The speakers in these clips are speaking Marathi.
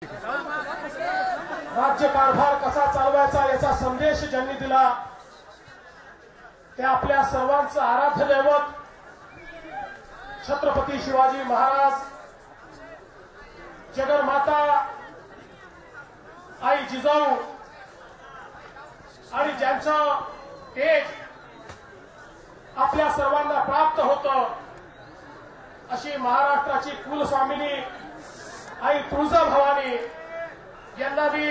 राज्य कारभार कसा चालवायचा याचा संदेश ज्यांनी दिला ते आपल्या सर्वांचं आराध्य दैवत छत्रपती शिवाजी महाराज, जगन्माता आई जिजाऊ आणि ज्यांचं तेज आपल्या सर्वांना प्राप्त होतं अशी महाराष्ट्राची कुलस्वामिनी आई तुळजाभवानी यांना मी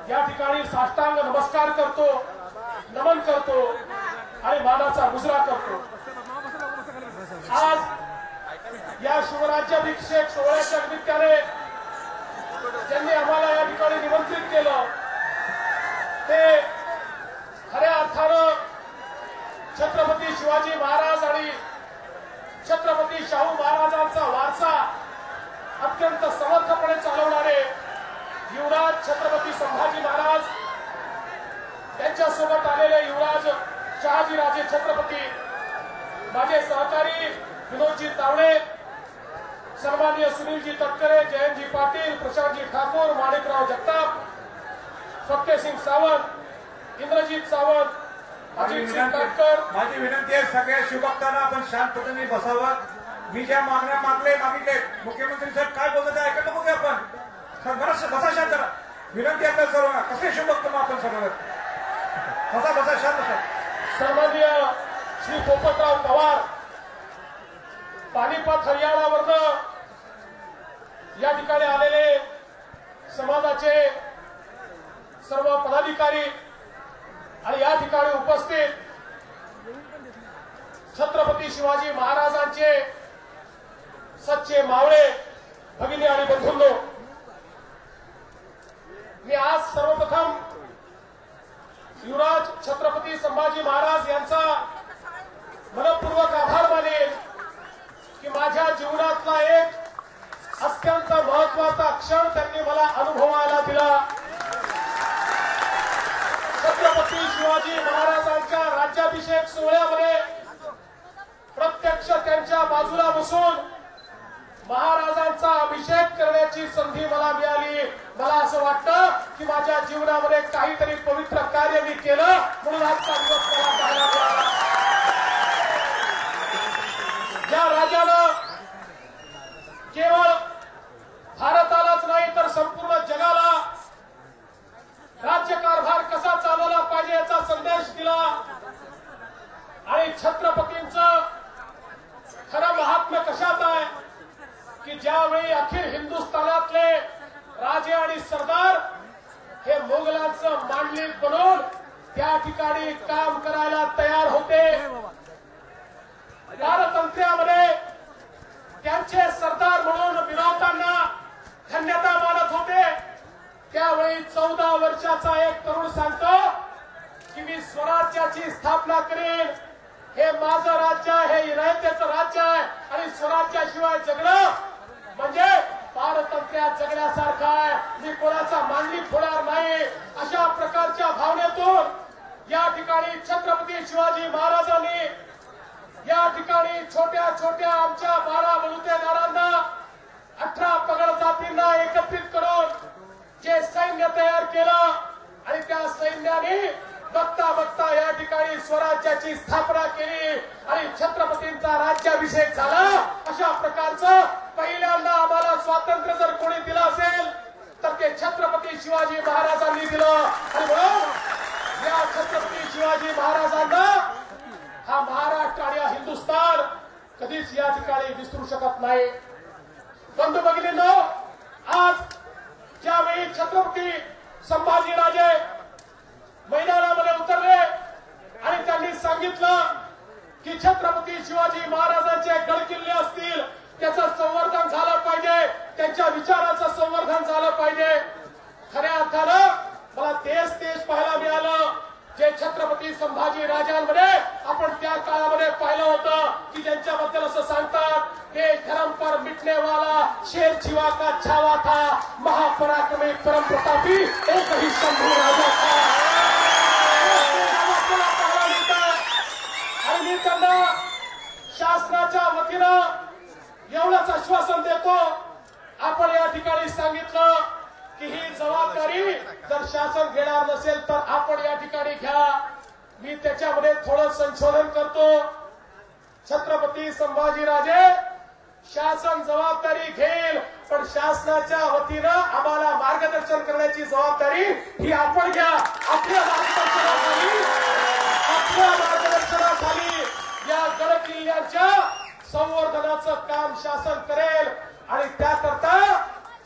या ठिकाणी साष्टांग नमस्कार करतो, नमन करतो आणि मानाचा मुजरा करतो। आज या शिवराज्याभिषेक सोहळ्याच्या निमित्ताने ज्यांनी आम्हाला या ठिकाणी निमंत्रित केलं ते खऱ्या अर्थानं छत्रपती शिवाजी महाराज आणि छत्रपती शाहू महाराजांचा वारसा अत्यंत समर्थपणे चालवणारे युवराज छत्रपती संभाजी महाराज, त्यांच्यासोबत आलेले युवराज शहाजीराजे छत्रपती, माझे सहकारी विनोदजी तावडे, सन्माननीय सुनीलजी तटकरे, जयंतजी पाटील, प्रशांतजी ठाकूर, माणिकराव जगताप, फतेसिंग सावंत, इंद्रजीत सावंत, अजित सिंग काटकर। माझी विनंती आहे सगळ्या शिवभक्तांना आपण शांतपणे बसावं। मी ज्या मागण्या मागितले मुख्यमंत्री साहेब काय बोलत आहे ऐकत बघूया आपण। बसा शांत, विनंती आपल्याला सर्वांना। कसे शिवभक्त आपण सर्व बसा शांत। सन्माननीय श्री पोपटराव पवार पानिपत हरियाणावरनं या ठिकाणी आलेले समाजाचे सर्व पदाधिकारी आणि या ठिकाणी उपस्थित छत्रपती शिवाजी महाराजांचे सच्चे मावळे भगिनी आणि बंधूंनो, मी आज सर्वप्रथम युवराज छत्रपती संभाजी महाराज यांचा मनपूर्वक आभार मानेन की माझ्या जीवनातला एक अत्यंत महत्वाचा क्षण त्यांनी मला अनुभवायला दिला। छत्रपती शिवाजी महाराजांच्या राज्याभिषेक सोहळ्यामध्ये प्रत्यक्ष त्यांच्या बाजूला बसून महाराजांचा अभिषेक करण्याची संधी मला मिळाली। मला असं वाटतं की माझ्या जीवनामध्ये काहीतरी पवित्र कार्य मी केलं म्हणून आजचा दिवस मला पाहायला मिळाला। ज्या राजानं केवळ भारतालाच नाही तर संपूर्ण जगाला राज्यकारभार कसा चालवला पाहिजे याचा संदेश दिला आणि छत्रपतींचं खरं महात्म्य कशात आहे की ज्यावेळी अखिल हिंदुस्थानातले राजे आणि सरदार हे मोगलांचं मांडलिक बनवून त्या ठिकाणी काम करायला तयार होते, पारतंत्र्यामध्ये त्यांचे सरदार म्हणून विरोधांना धन्यता मानत होते, त्यावेळी 14 वर्षाचा एक तरुण सांगतो की मी स्वराज्याची स्थापना करेन, हे माझं राज्य आहे, हे रयतेचं राज्य आहे आणि स्वराज्याशिवाय जगणं म्हणजे पारतंत्र्यात जगण्यासारखं आहे, मी कोणाचा मांडलिक होणार नाही। अशा प्रकारच्या भावनेतून या ठिकाणी छत्रपती शिवाजी महाराजांनी या ठिकाणी छोट्या छोट्या आमच्या 12 बलुतेदारांना 18 पगड जातींना एकत्रित करून जे सैन्य तयार केलं आणि त्या सैन्याने बघता बघता या ठिकाणी स्वराज्याची स्थापना केली आणि छत्रपतींचा राज्याभिषेक झाला। अशा प्रकारचं पहिल्यांदा आम्हाला स्वातंत्र्य जर कोणी दिलं असेल तर ते छत्रपती शिवाजी महाराजांनी दिलं आणि म्हणून या छत्रपती शिवाजी महाराजांना हा महाराष्ट्र आणि हा हिंदुस्थान कधीच या ठिकाणी विसरू शकत नाही। बंधू भगिनींनो, आज ज्यावेळी छत्रपती संभाजीराजे मैदानामध्ये उतरले आणि त्यांनी सांगितलं की छत्रपती शिवाजी महाराजांचे गडकिल्ले असतील त्याचं संवर्धन झालं पाहिजे, त्यांच्या विचाराचं संवर्धन झालं पाहिजे। खऱ्या अर्थानं मला तेच पाहायला मिळालं जे छत्रपती संभाजी राजांमध्ये आपण त्या काळामध्ये पाहिलं होतं की ज्यांच्याबद्दल असं सांगतात देश धर्म पर मिटने वाला शेर जीवा का छावा था, महापराक्रमी परम प्रतापी एक ही शंभू राजा था। आणि मी त्यांना शासनाच्या वतीनं एवढंच आश्वासन देतो, आपण या ठिकाणी सांगितलं की जबाबदारी जर शासन घेणार नसेल तर आपण या ठिकाणी घ्या. मी त्याच्यामध्ये थोडं संशोधन करतो. छत्रपती संभाजीराजे शासन जबाबदारी घेईल, पण शासनाच्या वतीनं आम्हाला मार्गदर्शन करण्याची जबाबदारी ही आपण घ्या. आपल्या मार्गदर्शनाखाली या गड किल्ल्यांच्या संवर्धनाचं काम शासन करेल. आणि त्याकरता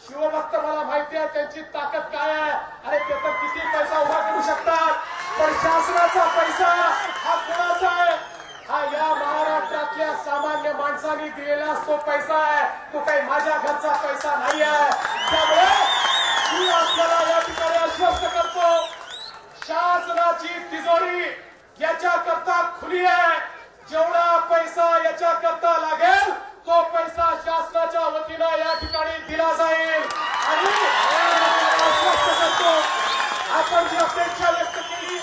शिवभक्त मला माहिती आहे त्यांची ताकद काय आहे आणि ते तर किती पैसा उभा करू शकतात. पण शासनाचा पैसा हा कोणाचा आहे? हा या महाराष्ट्रातल्या सामान्य माणसांनी दिलेला तो पैसा आहे. तो काही माझ्या घरचा पैसा नाही आहे. त्यामुळे मी आपल्याला या ठिकाणी आश्वस्त करतो, शासनाची तिजोरी याच्याकरता खुली आहे. जेवढा पैसा याच्याकरता लागेल तो पैसा शासनाच्या वतीनं या ठिकाणी दिला जाईल. आणि आश्वस्त करतो, आपण जी अपेक्षा व्यक्त केली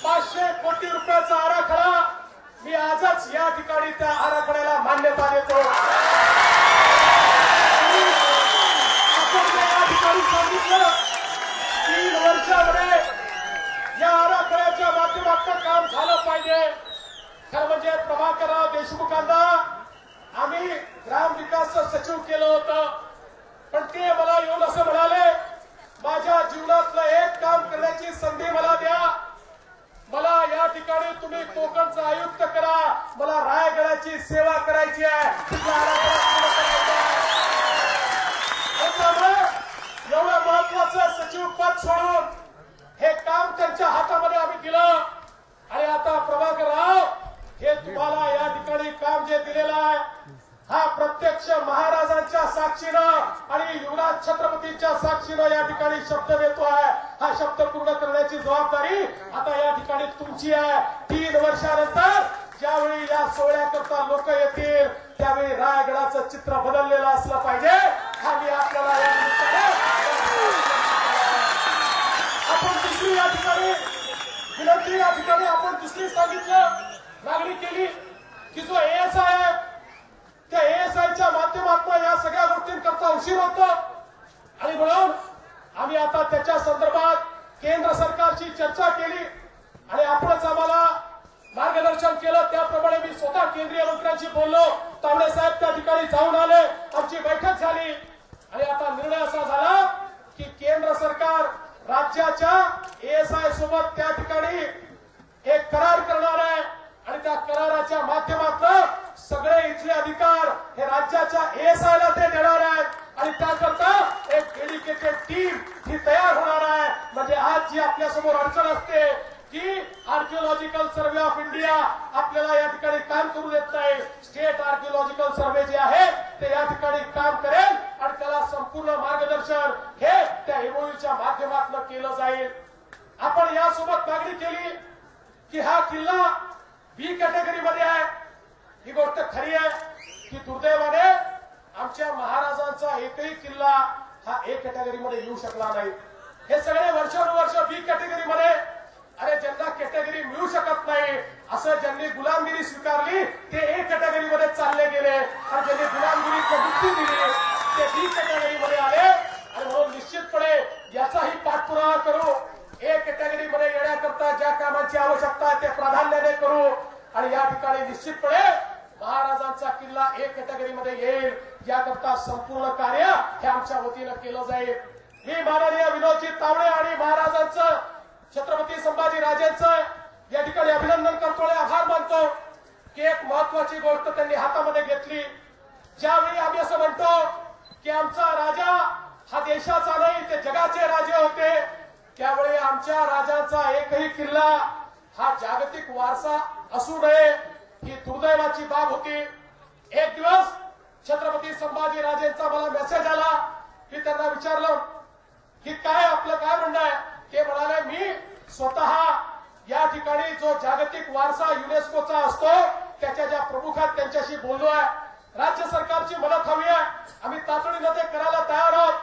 500 कोटी रुपयाचा आराखडा, मी आजच या ठिकाणी त्या आराखड्याला मान्यता देतो. आपण जे या ठिकाणी सांगितलं 3 वर्षामध्ये या आराखड्याच्या माध्यमातून काम झालं पाहिजे. खरं म्हणजे प्रभाकरराव देशमुखांना आम्ही ग्रामविकास सचिव केलं होतं, पण ते मला येऊन असं म्हणाले, माझ्या जीवनातलं एक काम करण्याची संधी मला द्या. मला या ठिकाणी तुम्ही कोकणचं आयुक्त करा, मला रायगडाची सेवा करायची आहे. एवढं महत्वाचं सचिव पद सोडून हे काम त्यांच्या हातामध्ये आम्ही दिलं. आणि आता प्रभाकरराव, हे तुम्हाला या ठिकाणी काम जे दिलेलं आहे हा प्रत्यक्ष महाराजांच्या साक्षीनं आणि युवराज छत्रपतींच्या साक्षीनं या ठिकाणी शब्द देतो आहे. हा शब्द पूर्ण करण्याची जबाबदारी आता या ठिकाणी तुमची आहे. 3 वर्षानंतर ज्यावेळी या सोहळ्याकरता लोक येतील त्यावेळी रायगडाचं चित्र बदललेलं असलं पाहिजे. हा मी आपल्याला या निमित्ताने आपण दुसरी या ठिकाणी विनंती या ठिकाणी आपण दुसरी सांगितलं मागणी केली की जो एएसआय आहे त्या एएसआयच्या माध्यमातून या सगळ्या गोष्टींकरता उशीर होतो. आणि म्हणून आम्ही आता त्याच्या संदर्भात केंद्र सरकारची चर्चा केली आणि आपणच आम्हाला मार्गदर्शन केलं. त्याप्रमाणे मी स्वतः केंद्रीय मंत्र्यांशी बोललो. तावडे साहेब त्या ठिकाणी जाऊन आले, आमची बैठक झाली आणि आता निर्णय असा झाला की केंद्र सरकार राज्याच्या एएसआय सोबत त्या ठिकाणी एक करार करणार आहे आणि त्या कराराच्या माध्यमातून सगळे इथले अधिकार हे राज्याच्या एएसआयला ते देणार आहेत. आणि त्याकरता एक डेडिकेटेड टीम ही तयार होणार आहे. म्हणजे आज जी आपल्या समोर अडचण असते की आर्किओलॉजिकल सर्व्हे ऑफ इंडिया आपल्याला या ठिकाणी काम करू देत नाही, स्टेट आर्किओलॉजिकल सर्व्हे जे आहे ते या ठिकाणी काम करेल आणि त्याला संपूर्ण मार्गदर्शन हे त्या एमओयूच्या माध्यमातून केलं जाईल. आपण यासोबत मागणी केली की हा किल्ला बी कॅटेगरीमध्ये आहे. ही गोष्ट खरी आहे की दुर्दैवाने आमच्या महाराजांचा एकही किल्ला हा ए कॅटेगरीमध्ये येऊ शकला नाही. हे सगळे वर्षानुवर्ष बी कॅटेगरीमध्ये, अरे ज्यांना कॅटेगरी मिळू शकत नाही असं ज्यांनी गुलामगिरी स्वीकारली ते ए कॅटेगरीमध्ये चालले गेले आणि ज्यांनी गुलामगिरी प्रवृत्ती दिली ते बी कॅटेगरीमध्ये आले. आणि म्हणून निश्चितपणे याचाही पाठपुरावा करू. ए कॅटेगरीमध्ये येण्याकरता ज्या कामांची आवश्यकता आहे ते प्राधान्याने करू आणि या ठिकाणी निश्चितपणे महाराजांचा किल्ला ए कॅटेगरीमध्ये येईल याकरता संपूर्ण कार्य हे आमच्या वतीनं केलं जाईल. मी माननीय विनोदजी तावडे आणि महाराजांचं छत्रपती संभाजीराजेंचं या ठिकाणी अभिनंदन करतो आणि आभार मानतो की एक महत्वाची गोष्ट त्यांनी हातामध्ये घेतली. ज्यावेळी आम्ही असं म्हणतो की आमचा राजा हा देशाचा नाही ते जगाचे राजे होते, त्यावेळी आमच्या राजांचा एकही किल्ला हा जागतिक वारसा असू नये ही दुर्दैवाची बाब होती. एक दिवस छत्रपती संभाजीराजेंचा मला मेसेज आला. मी त्यांना विचारलं की काय आपलं काय म्हणणं आहे. ते म्हणाले मी स्वतः या ठिकाणी जो जागतिक वारसा युनेस्कोचा असतो त्याच्या ज्या प्रमुख आहेत त्यांच्याशी बोललो आहे. राज्य सरकारची मदत हवी आहे, आम्ही तातडीनं ते करायला तयार आहोत.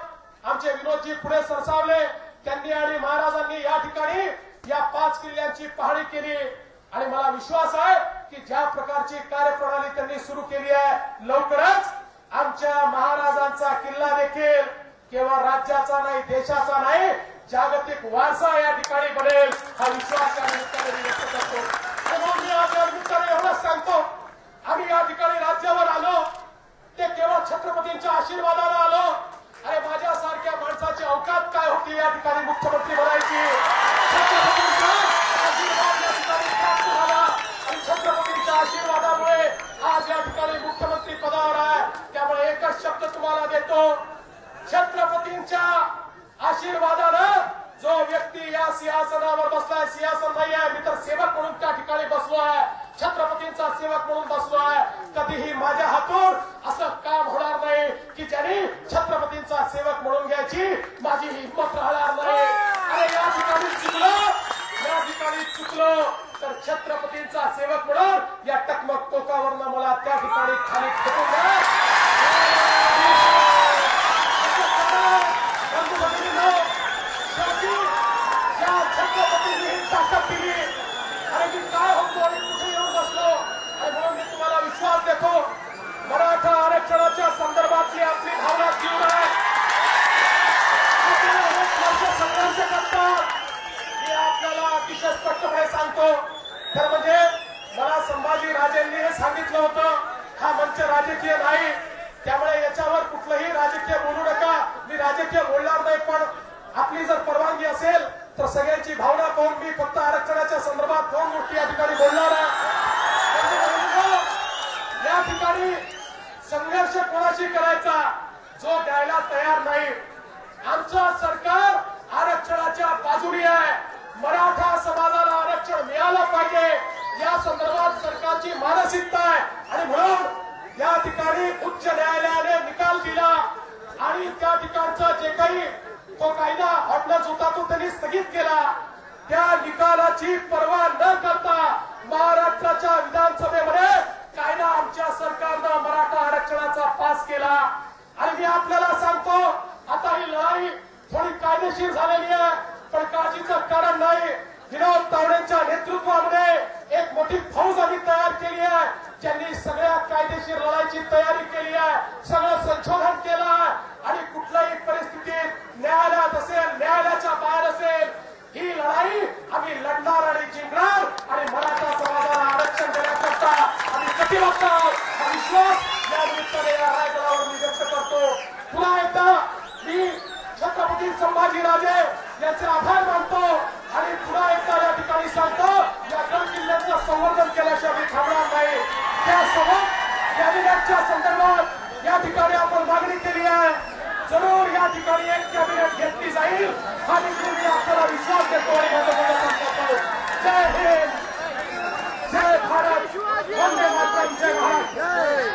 आमचे विनोदजी पुढे सरसावले. त्यांनी आणि महाराजांनी या ठिकाणी या 5 किल्ल्यांची पाहणी केली आणि मला विश्वास आहे की ज्या प्रकारची कार्यप्रणाली त्यांनी सुरू केली आहे लवकरच आमच्या महाराजांचा किल्ला देखील केवळ राज्याचा नाही, देशाचा नाही, जागतिक वारसा या ठिकाणी बनेल हा विश्वास या निमित्ताने मी व्यक्त करतो. म्हणून मी आज या निमित्ताने एवढंच सांगतो, आम्ही या ठिकाणी राज्यावर आलो ते केवळ छत्रपतींच्या आशीर्वादाला आलो. अरे माझ्यासारख्या माणसाची अवकात काय होती या ठिकाणी मुख्यमंत्री बनायची. छत्रपतींचा आशीर्वाद या ठिकाणी प्राप्त झाला आणि छत्रपतींच्या आशीर्वादामुळे आज या ठिकाणी मुख्यमंत्री पदावर आहे. त्यामुळे एकच शब्द तुम्हाला देतो, छत्रपतींच्या आशीर्वादानं जो व्यक्ती या सिंहासनावर बसलाय, सिंहासन नाही आहे, मी तर सेवक म्हणून त्या ठिकाणी बसलो आहे, छत्रपतींचा सेवक म्हणून बसलो आहे. कधीही माझ्या हातून असं काम होणार नाही की ज्यांनी छत्रपतींचा सेवक म्हणून घ्यायची माझी हिंमत राहणार नाही. अरे या ठिकाणी चुकलो तर छत्रपतींचा सेवक म्हणून या टकमक टोकावरनं मला त्या ठिकाणी खाली फेकून द्या. छत्रपतींनी ताकद दिली आणि मी काय होतो आणि कुठे येऊन बसलो. आणि म्हणून मी तुम्हाला विश्वास देतो, मराठा आरक्षणाच्या संदर्भातली आपली भावना तीव्र आहे. आपल्याला अनेक वर्ष संघर्ष करतात, मी आपल्याला अतिशय स्पष्टपणे सांगतो. तर म्हणजे मला संभाजी राजेंनी हे सांगितलं होतं, हा मंच राजकीय नाही, त्यामुळे याच्यावर कुठलंही राजकीय बोलू नका. मी राजकीय बोलणार नाही, पण आपली जर परवानगी असेल तर सगळ्यांची भावना पाहून मी फक्त आरक्षणाच्या संदर्भात दोन गोष्टी या ठिकाणी बोलणार आहे. या ठिकाणी संघर्ष कोणाशी करायचा जो द्यायला तयार नाही. आमचं सरकार आरक्षणाच्या बाजूने आहे. मराठा समाजाला आरक्षण मिळालं पाहिजे या संदर्भात सरकारची मानसिकता आहे आणि म्हणून या ठिकाणी उच्च न्यायालयाने निकाल दिला आणि त्या ठिकाणचं जे काही तो कायदा ऑर्डिनन्स होता तो त्यांनी स्थगित केला. त्या निकालाची पर्वा न करता महाराष्ट्राच्या विधानसभेमध्ये कायदा आमच्या सरकारनं मराठा आरक्षणाचा पास केला. आणि मी आपल्याला सांगतो, आता ही लढाई थोडी कायदेशीर झालेली आहे, पण काळजीचं कारण नाही. विनोद तावडेंच्या नेतृत्वामध्ये एक मोठी फौज आम्ही तयार केली आहे, ज्यांनी सगळ्या कायदेशीर लढाईची तयारी केली आहे, सगळं संशोधन केलं आहे आणि कुठल्याही परिस्थितीत न्यायालयात असेल, न्यायालयाच्या बाहेर असेल, ही लढाई आम्ही लढणार आणि जिंकणार आणि मराठा समाजाला आरक्षण देण्याकरता आम्ही कटिबद्ध आहोत हा विश्वास या निमित्ताने या रायगडावर मी व्यक्त करतो. पुन्हा एकदा मी छत्रपती संभाजीराजे यांचे आभार मानतो आणि पुन्हा एकदा या ठिकाणी सांगतो, या गड किल्ल्याचं संवर्धन केल्याशिवाय मी थांबणार नाही. त्यासोबत कॅबिनेटच्या संदर्भात या ठिकाणी आपण मागणी केली आहे, जरूर या ठिकाणी एक कॅबिनेट घेतली जाईल हा देखील मी आपल्याला विश्वास देतो आणि माझं सांगतो. जय हिंद, जय भारत, वंदे मातरम, जय भारत.